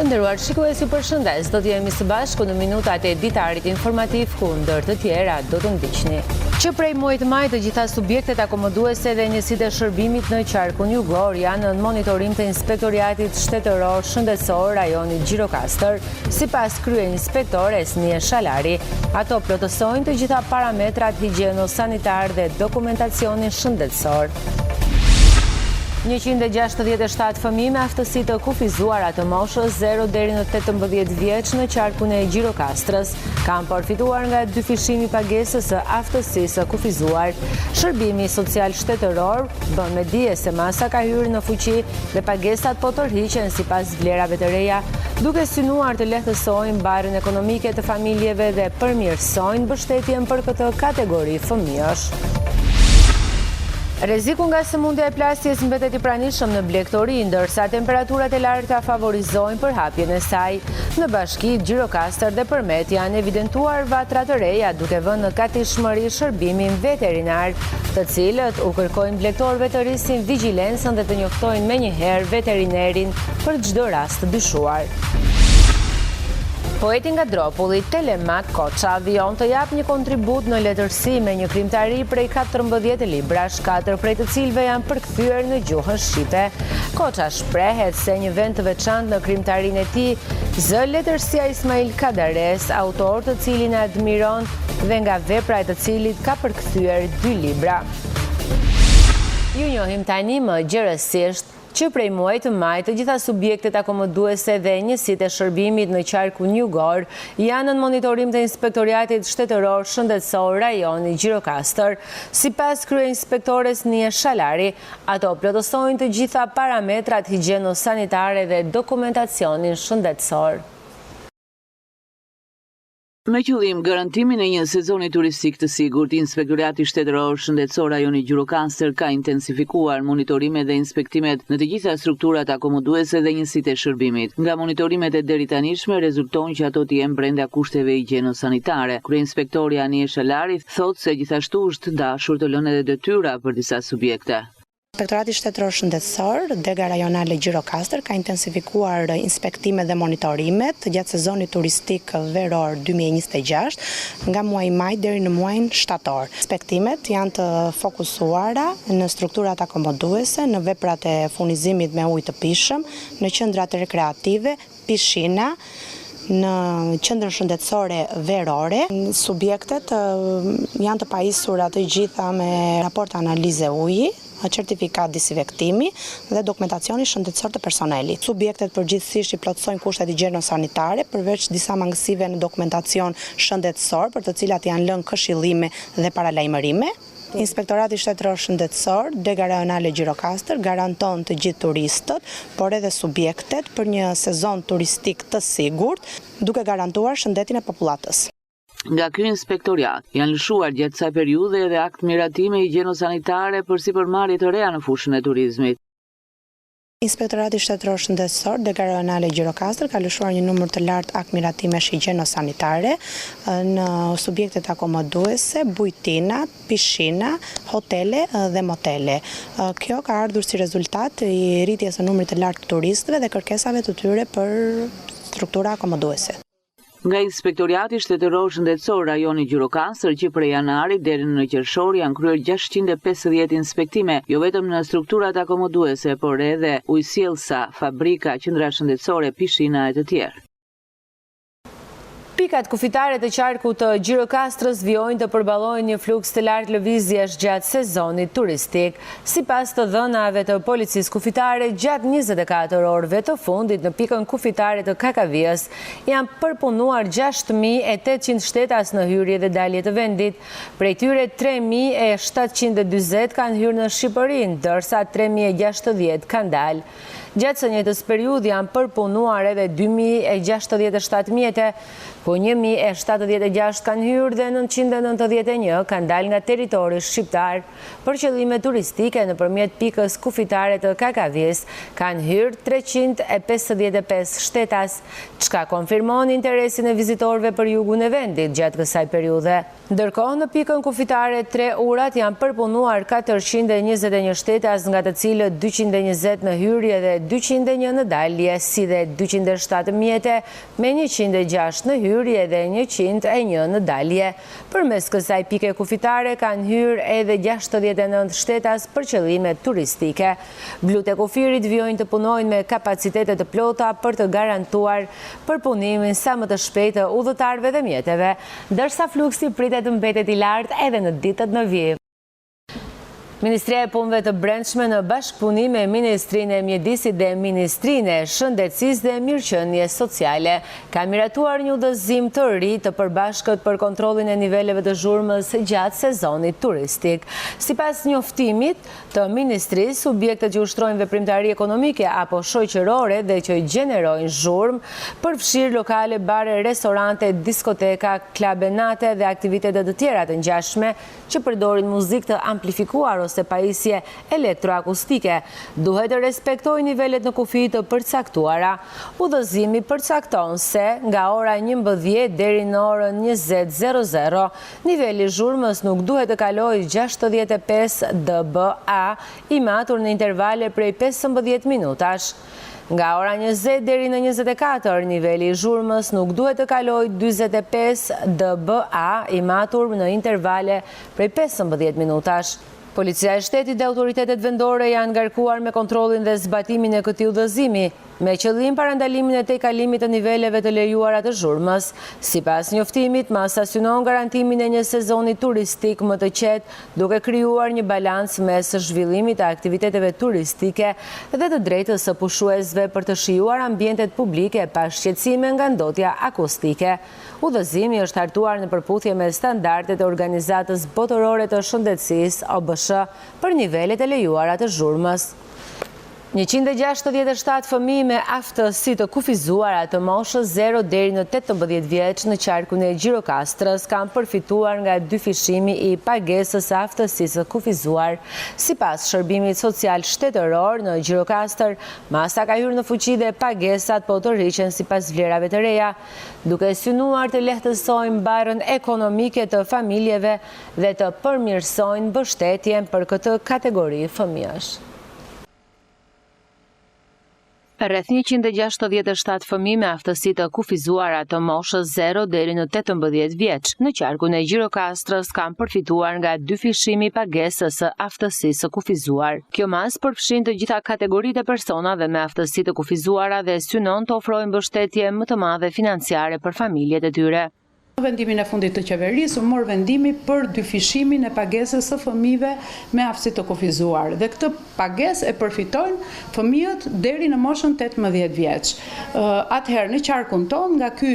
nderuar shikues, ju përshëndes. Do të jemi së bashku në minutat e ditarit informativ ku ndër të tjera do të ndiqni. Që prej muajit maj të gjitha subjektet akomoduese dhe njësitë e shërbimit në qarkun jugor janë në monitorim të Inspektoriatit Shtetëror Shëndetësor rajonit Gjirokastër, sipas krye inspektores Nije Shalari. Ato plotësojnë të gjitha parametrat higjieno-sanitar dhe dokumentacionin shëndetësor. 167 fëmijë me aftësi të kufizuara të moshës 0 deri në 18 vjeç në qarkun e Gjirokastrës kanë përfituar nga dyfishimi pagesës së aftësisë së kufizuar. Shërbimi social shtetëror bën me dije se masa ka hyrë në fuqi dhe pagesat po tërhiqen sipas vlerave të reja, duke synuar të lehtësojnë barrën ekonomike të familjeve dhe përmirësojnë mbështetjen për këtë kategori fëmijësh. Rreziku nga sëmundja e plastjes mbetet i pranishëm në Blegtori, ndërsa temperaturat e larta favorizojnë përhapjen e saj. Në bashki, Gjirokastër dhe Përmet janë evidentuar vatra të reja, duke vënë në katishmëri shërbimin veterinar, të cilët u kërkojnë blegtorëve të rrisin vigjilencën dhe të njoftojnë menjëherë veterinerin për çdo rast të dyshuar. Poeti nga Dropulli, Telemak Koça, vijon të jap një kontribut në letërsi me një krimtari prej 14 librash, 4 prej të cilëve janë përkthyer në gjuhën shqipe. Koça shprehet se një vend të veçantë në krimtarinë e tij zë letërsia Ismail Kadares, autor të cilin e admiron dhe nga vepra e të cilit ka përkthyer 2 libra. Ju njohim tani më gjerësisht që prej muajit të maj të gjitha subjektet akomoduese dhe njësitë e shërbimit në qarkun jugor janë në monitorim të Inspektoriatit Shtetëror Shëndetësor rajoni Gjirokastër. Sipas kryeinspektores Nije Shalari, ato plotësojnë të gjitha parametrat higjieno-sanitare dhe dokumentacionin shëndetësor. Me qëllim garantimin e një sezoni turistik të sigurt, Inspektoriati Shtetëror Shëndetësor rajoni Gjirokastër ka intensifikuar monitorimet dhe inspektimet në të gjitha strukturat akomoduese dhe njësitë e shërbimit. Nga monitorimet e deritanishme rezulton që ato të jenë brenda kushteve higjieno-sanitare. Kryeinspektoria Nije Shalari thotë se gjithashtu është dashur të lënë edhe detyra për disa subjekte. Inspektorati Shtetëror Shëndetësor, Dega Rajonale Gjirokastër, ka intensifikuar inspektimet dhe monitorimet gjatë sezonit turistik veror 2026, nga muaji maj deri në muajin shtator. Inspektimet janë të fokusuara në strukturat akomoduese, në veprat e furnizimit me ujë të pishëm, në qendrat rekreative, pishina, në qendrën shëndetësore verore. Subjektet janë të pajisura të gjitha me raport analize uji, certifikat disinfektimi dhe dokumentacioni shëndetësor të personelit. Subjektet përgjithsisht i plotësojnë kushtet higjieno-sanitare, përveç disa mangësive në dokumentacion shëndetësor, për të cilat janë lënë këshillime dhe paralajmërime. Inspektorati Shtetëror Shëndetësor, Dega Rajonale Gjirokastër, garanton të gjithë turistët, por edhe subjektet për një sezon turistik të sigurt, duke garantuar shëndetin e popullatës. Nga ky inspektoriat janë lëshuar gjatë kësaj periudhe edhe akt miratime higjieno-sanitare për sipërmarrje të reja në fushën e turizmit. Inspektorati Shtetëror Shëndetësor, Dega Rajonale Gjirokastër, ka lëshuar një numër të lartë akt miratimesh higjieno-sanitare në subjektet akomoduese, bujtina, pishina, hotele dhe motele. Kjo ka ardhur si rezultat i rritjes së numrit të lartë të turistëve dhe kërkesave të tyre për struktura akomoduese. Nga Inspektoriati Shtetëror Shëndetësor rajoni Gjirokastër, që prej janarit deri në qershor janë kryer 650 inspektime, jo vetëm në strukturat akomoduese, por edhe ujësjellsa, fabrika, qendra shëndetësore, pishina e të tjerë. Pikat kufitare të qarkut të Gjirokastrës vijojnë të përballojnë një fluks të lartë lëvizjesh gjatë sezonit turistik. Sipas të dhënave të policisë kufitare, gjatë 24 orëve të fundit në pikën kufitare të Kakavias janë përpunuar 6.800 shtetas në hyrje dhe dalje të vendit. Prej tyre 3.740 kanë hyrë në Shqipëri, ndërsa 3.060 kanë dalë. Gjatë së njëjtës periudhë janë përpunuar edhe 2.067 mjete, ku 1.076 kanë hyrë dhe 991 kanë dalë nga territori shqiptar. Për qëllime turistike nëpërmjet pikës kufitare të Kakavies kanë hyrë 355 shtetas, çka konfirmon interesin e vizitorëve për jugun e vendit gjatë kësaj periudhe. Ndërkohë në pikën kufitare 3 urat janë përpunuar 421 shtetas, nga të cilët 220 në hyrje dhe 201 në dalje, si dhe 207 mjete, me 106 në hyrje dhe 101 në dalje. Përmes kësaj pike kufitare kanë hyrë edhe 69 shtetas për qëllime turistike. Blut e kufirit vjojnë të punojnë me kapacitetet të plota për të garantuar përpunimin sa më të shpejtë të udhëtarëve dhe mjeteve, ndërsa fluksi pritet të mbetet i lartë edhe në ditët në vijim. Ministria e Punëve të Brendshme në bashkëpunim me Ministrinë e Mjedisit dhe Ministrinë e Shëndetësisë dhe Mirëqenies Sociale ka miratuar një udhëzim të ri të përbashkët për kontrollin e niveleve të zhurmës gjatë sezonit turistik. Sipas njoftimit të Ministrisë, subjektet që ushtrojnë veprimtari ekonomike apo shoqërore dhe që gjenerojnë zhurmë përfshirë lokale, bare, restorante, diskoteka, klabenate dhe aktivitetet të tjera të ngjashme që përdorin muzikë të amplifikuar ose pajisje elektroakustike, duhet të respektojë nivelet në kufi të përcaktuara. Udhëzimi përcakton se nga ora 11 deri në orën 20:00 niveli zhurmës nuk duhet të kalojë 65 dBA i matur në intervale prej 15 minutash. Nga ora 20 deri në 24, niveli i zhurmës nuk duhet të kalojë 45 dBA i matur në intervale prej 15 minutash. Policia e shtetit dhe autoritetet vendore janë ngarkuar me kontrollin dhe zbatimin e këtij udhëzimi, me qëllim parandalimin e tejkalimit të niveleve të lejuara të zhurmës. Sipas njoftimit, masa synon garantimin e një sezoni turistik më të qetë, duke krijuar një balans mes zhvillimit të aktiviteteve turistike dhe të drejtës së pushuesve për të shijuar ambientet publike pa shqetësime nga ndotja akustike. Udhëzimi është hartuar në përputhje me standardet e Organizatës Botërore të Shëndetësisë OBSH për nivelet e lejuara të zhurmës. 167 fëmijë me aftësi të kufizuara të moshës 0 deri në 18 vjeç në qarkun e Gjirokastrës kanë përfituar nga dyfishimi i pagesës së aftësisë të kufizuar. Sipas shërbimit social shtetëror në Gjirokastër, masa ka hyrë në fuqi dhe pagesat po të rriqen sipas vlerave të reja, duke synuar të lehtësojnë barën ekonomike të familjeve dhe të përmirësojnë mbështetjen për këtë kategori fëmijësh. Rreth 167 fëmijë me aftësi të kufizuara të moshës 0 deri në 18 vjeç në qarkun e Gjirokastrës kanë përfituar nga dyfishimi i pagesës së aftësisë së kufizuar. Kjo masë përfshin të gjitha kategoritë e personave me aftësi të kufizuara dhe synon të ofrojë mbështetje më të madhe financiare për familjet e tyre. Në vendimin e fundit të qeverisë, u mor vendimi për dyfishimin e pagesës së fëmijëve me aftësi të kufizuar dhe këtë pagesë e përfitojnë fëmijët deri në moshën 18 vjeç. Atëherë në qarkun tonë nga ky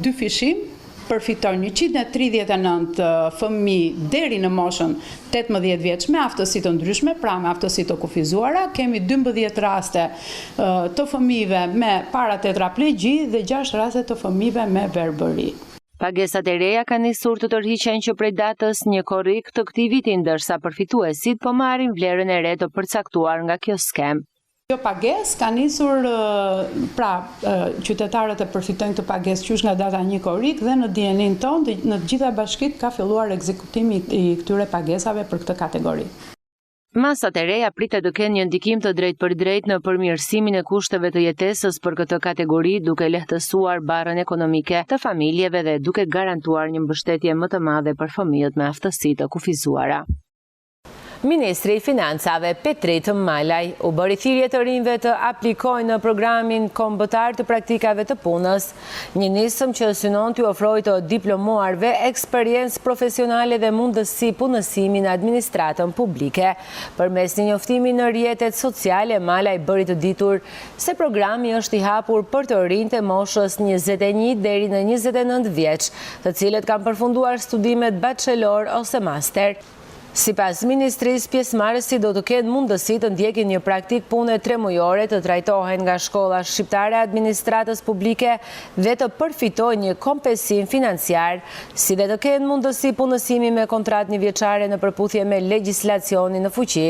dyfishim përfitojnë 139 fëmijë deri në moshën 18 vjeç me aftësi të ndryshme, pra me aftësi të kufizuara. Kemi 12 raste të fëmijëve me paratetraplegji dhe 6 raste të fëmijëve me verbëri. Pagesat e reja kanë nisur të tërhiqen që prej datës 1 korrik të këtij viti, ndërsa përfituesit po marrin vlerën e re të përcaktuar nga kjo skem. Kjo pagesë ka nisur, qytetarët e përfitojnë të pagesë qysh nga data 1 korrik dhe në dijenin tonë në të gjitha bashkitë ka filluar ekzekutimi i këtyre pagesave për këtë kategori. Masat e reja pritet të kenë një ndikim të drejtë për drejtë në përmirësimin e kushteve të jetesës për këtë kategori, duke lehtësuar barën ekonomike të familjeve dhe duke garantuar një mbështetje më të madhe për fëmijët me aftësi të kufizuara. Ministri i Financave Petrit Malaj u bëri thirrje të rinjve të aplikojnë në programin kombëtar të praktikave të punës, një nisëm që synon t'u ofrojë të diplomuarve eksperiencë profesionale dhe mundësi punësimi në administratën publike. Përmes një njoftimi në rrjetet sociale, Malaj bëri të ditur se programi është i hapur për të rinjtë e moshës 21 deri në 29 vjeç, të cilët kanë përfunduar studimet bachelor ose master. Sipas ministrisë, pjesëmarrësit do të kenë mundësi të ndjekin një praktik pune 3 mujore, të trajtohen nga Shkolla Shqiptare e Administratës Publike dhe të përfitojnë një kompensim financiar, si dhe të kenë mundësi punësimi me kontratë njëvjeçare në përputhje me legjislacionin në fuqi.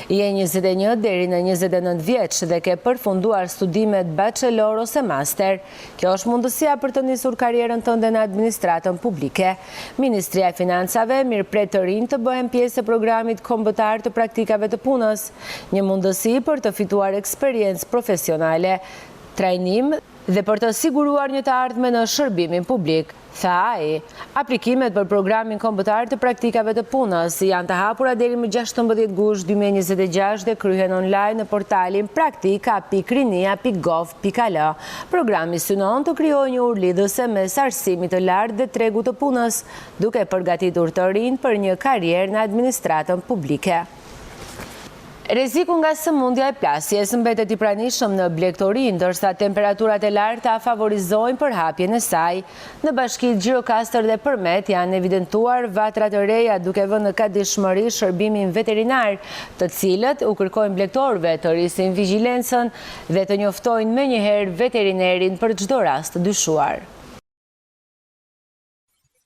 Je 21 deri në 29 vjeç dhe ke përfunduar studimet bachelor ose master. Kjo është mundësia për të nisur karrierën tënde në administratën publike. Ministria e Financave mirëpret të rinj të bëhen pjesë pjesë e programit kombëtar të praktikave të punës, një mundësi për të fituar eksperiencë profesionale, trajnim dhe për të siguruar një të ardhme në shërbimin publik. Tha ai, aplikimet për programin kombëtar të praktikave të punës janë të hapura deri më 16 gusht 2026 dhe kryhen online në portalin praktika.rinia.gov.al. Programi synon të krijojë një urlidhëse mes arsimit të lartë dhe tregut të punës, duke përgatitur të rinj për një karrierë në administratën publike. Rreziku nga sëmundja e plasjes mbetet i pranishëm në Blegtori, ndërsa temperaturat e larta favorizojnë përhapjen e saj. Në bashkitë Gjirokastër dhe Përmet janë evidentuar vatra të reja, duke vënë në katdijshmëri shërbimin veterinar, të cilët u kërkojnë blegtorëve të rrisin vigjilencën dhe të njoftojnë menjëherë veterinerin për çdo rast të dyshuar.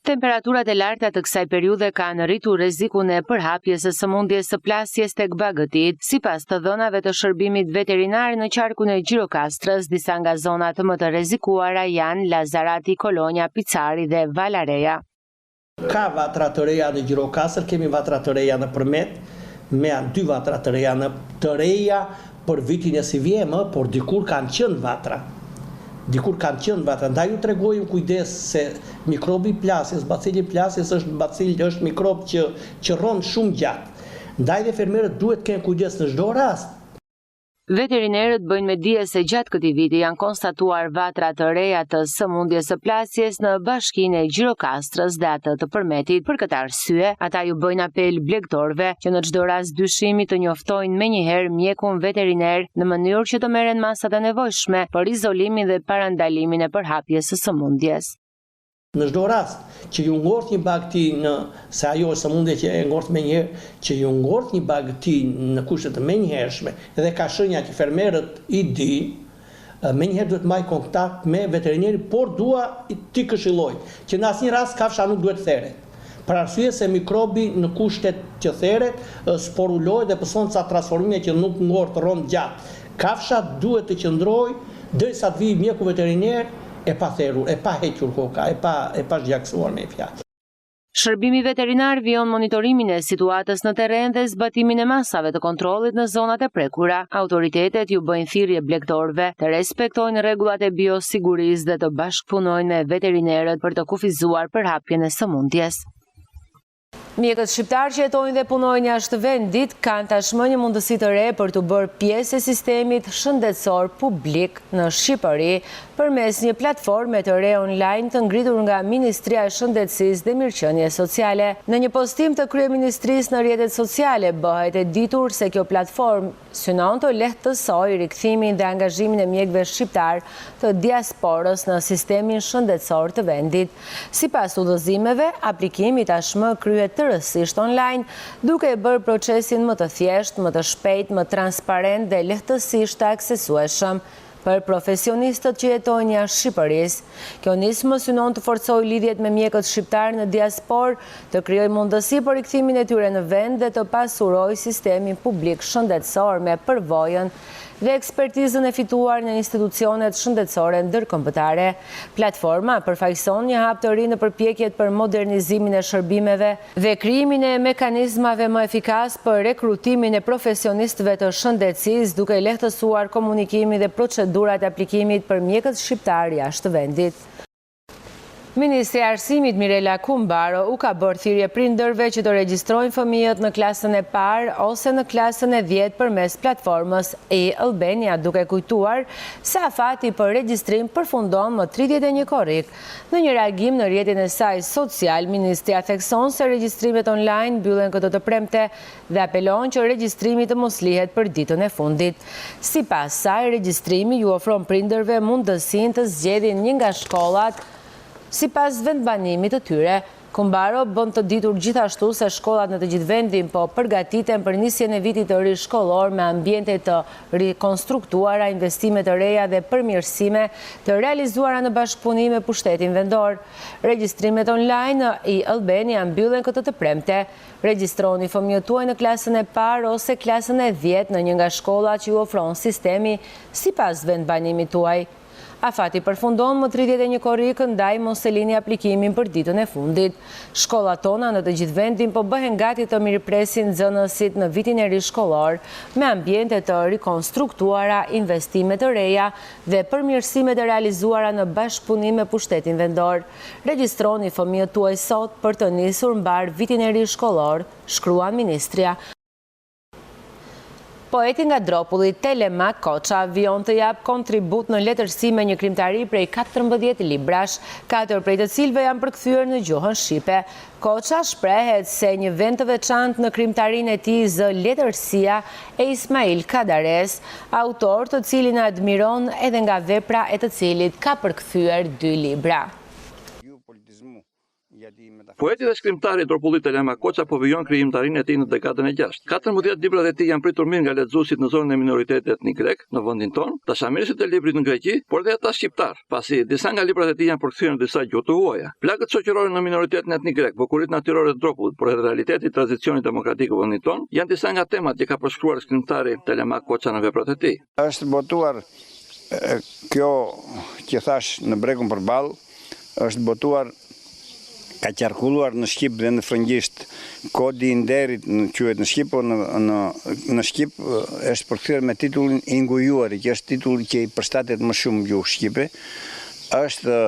Temperaturat e larta të kësaj periudhe kanë rritur rrezikun e përhapjes së sëmundjes së plasjes tek bagëtit. Sipas të dhënave të shërbimit veterinar në qarkun e Gjirokastrës, disa nga zonat më të rrezikuara janë Lazarati, Kolonja, Picari dhe Valareja. Ka vatra të reja në Gjirokastër, kemi vatra të reja në Përmet, me janë 2 vatra të reja për vitin e si vjemë, por dikur kanë qenë vatra. Ndaj ju tregojmë kujdes se mikrobi plasjes, bacili plasjes është mikrob që rron shumë gjatë. Ndaj dhe fermerët duhet të kenë kujdes në çdo rast. Veterinerët bëjnë me dije se gjatë këtij viti janë konstatuar vatra të reja të sëmundjes së plasjes në bashkinë e Gjirokastrës dhe atë të Përmetit. Për këtë arsye, ata ju bëjnë apel blegtorëve që në çdo rast dyshimi të njoftojnë menjëherë mjekun veteriner në mënyrë që të merren masat e nevojshme për izolimin dhe parandalimin e përhapjes së sëmundjes. Në çdo rast që ju ngort një bagëti se ajo është sëmundje që e ngort menjëherë, që ju ngort një bagëti në kushte të menjëhershme dhe ka shenja që fermerët i dinë, menjëherë duhet marrë kontakt me veterinerin, por dua t'i këshilloj që në asnjë rast kafsha nuk duhet theret. Për arsye se mikrobi në kushtet që theret sporulohet dhe pëson ca transformime që nuk ngort rron gjatë. Kafsha duhet të qëndrojë derisa të vijë mjeku veteriner e pa therur, e pa hequr koka, e pa zgjaksuar me fjalë. Shërbimi veterinar vijon monitorimin e situatës në terren dhe zbatimin e masave të kontrollit në zonat e prekura. Autoritetet ju bëjnë thirrje blegtorëve të respektojnë rregullat e biosigurisë dhe të bashkëpunojnë me veterinerët për të kufizuar përhapjen e sëmundjes. Mjekët shqiptar që jetojnë dhe punojnë jashtë vendit kanë tashmë një mundësi të re për të bërë pjesë e sistemit shëndetësor publik në Shqipëri përmes një platforme të re online të ngritur nga Ministria e Shëndetësisë dhe Mirëqenies Sociale. Në një postim të kryeministrisë në rrjetet sociale bëhet e ditur se kjo platformë synon të lehtësojë rikthimin dhe angazhimin e mjekëve shqiptar të diasporës në sistemin shëndetësor të vendit. Sipas udhëzimeve, aplikimi tashmë kryhet tërësisht online, duke e bërë procesin më të thjeshtë, më të shpejtë, më transparent dhe lehtësisht të aksesueshëm për profesionistët që jetojnë jashtë Shqipërisë. Kjo nismë synon të forcojë lidhjet me mjekët shqiptar në diasporë, të krijojë mundësi për rikthimin e tyre në vend dhe të pasurojë sistemin publik shëndetësor me përvojën dhe ekspertizën e fituar në institucionet shëndetësore ndërkombëtare. Platforma përfaqëson një hap të ri në përpjekjet për modernizimin e shërbimeve dhe krijimin e mekanizmave më efikas për rekrutimin e profesionistëve të shëndetësisë, duke lehtësuar komunikimin dhe procedurat e aplikimit për mjekët shqiptar jashtë vendit. Ministri i Arsimit Mirela Kumbaro u ka bërë thirrje prindërve që të regjistrojnë fëmijët në klasën e parë ose në klasën e 10 përmes platformës e-Albania, duke kujtuar se afati për regjistrim përfundon më 31 korrik. Në një reagim në rrjetin e saj social, ministria thekson se regjistrimet online mbyllen këtë të premte dhe apelon që regjistrimi të mos lihet për ditën e fundit. Sipas saj, regjistrimi ju ofron prindërve mundësinë të zgjedhin një nga shkollat sipas vendbanimit të tyre. Kumbaro bën të ditur gjithashtu se shkollat në të gjithë vendin po përgatiten për nisjen e vitit të ri shkollor me ambiente të rikonstruktuara, investime të reja dhe përmirësime të realizuara në bashkëpunim me pushtetin vendor. Regjistrimet online në e-Albania mbyllen këtë të premte. Regjistroni fëmijët tuaj në klasën e parë ose klasën e 10 në një nga shkollat që ju ofron sistemi sipas vendbanimit tuaj. Afati përfundon më 31 korrikë ndaj mos e lini aplikimin për ditën e fundit. Shkollat tona në të gjithë vendin po bëhen gati të mirëpresin nxënësit në vitin e ri shkollor me ambiente të rikonstruktuara, investime të reja dhe përmirësimet e realizuara në bashkëpunim me pushtetin vendor. Regjistroni fëmijët tuaj sot për të nisur mbar vitin e ri shkollor, shkruan ministria. Poeti nga Dropulli, Telemak Koça, vion të jap kontribut në letërsi me një krimtari prej 14 librash, 4 prej të cilve janë përkthyer në gjuhën shqipe. Koça shprehet se një vend të veçantë në krimtarinë e tij zë letërsia e Ismail Kadares, autor të cilin e admiron edhe nga vepra e të cilit ka përkthyer 2 libra. Poeti dhe shkrimtari Dropulli Telemak Koça po vijon krijimtarinë e tij në dekadën e 60. 14 librat e tij janë pritur mirë nga lexuesit në zonën e minoritetit etnik grek në vendin tonë, dashamirësit e librit në Greqi, por dhe ata shqiptar, pasi disa nga librat e tij janë përkthyer në disa gjuhë të huaja. Plagët shoqërore në minoritetin etnik grek, bukurit natyrore të Dropullit, por edhe realiteti i tranzicionit demokratik në vendin tonë, janë disa nga temat që ka përshkruar shkrimtari Telemak Koça në veprat e tij. Është botuar kjo që thash në Bregun përballë, është botuar, ka qarkulluar në shqip dhe në frëngjisht, kodi i nderit quhet në shqip, por në shqip është përkthyer me titullin I ngujuari, që është titulli që I përshtatet më shumë gjuhë shqipe. Është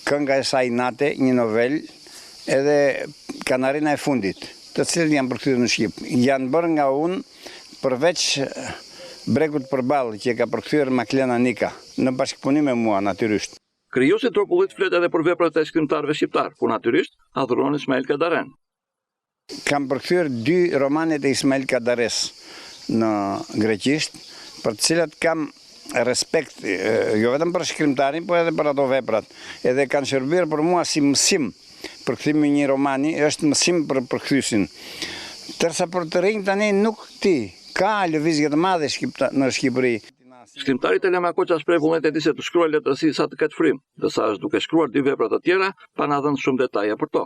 Kënga e saj nate, një novel, edhe Kanarina e fundit, të cilët janë përkthyer në shqip. Janë bërë nga unë, përveç Bregut përballë që ka përkthyer Maklena Nika, në bashkëpunim me mua natyrisht. Krijuesi Dropullit flet edhe për veprat e shkrimtarëve shqiptar, por natyrisht adhuron Ismail Kadaren. Kam përkthyer 2 romanet e Ismail Kadares në greqisht, për të cilat kam respekt, jo vetëm për shkrimtarin, por edhe për ato veprat. Edhe kanë shërbyer për mua si mësim. Përkthimi I një romani është mësim për përkthyesin. Tërsa për të rinj tani nuk ti, ka lëvizje të madhe në Shqipëri. Shkrimtari Telemak Koça shpreh vullnetin e tij se të shkruajë letërsi sa të ketë frym, ndërsa është duke shkruar 2 vepra të tjera pa na dhënë shumë detaje për to.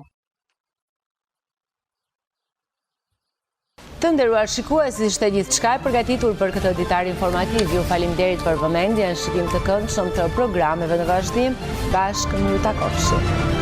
Të nderuar shikues, ishte gjithçka e përgatitur për këtë ditar informativ. Ju faleminderit për vëmendjen, shikim të këndshëm të programeve në vazhdim. Bashkë miru takofshi.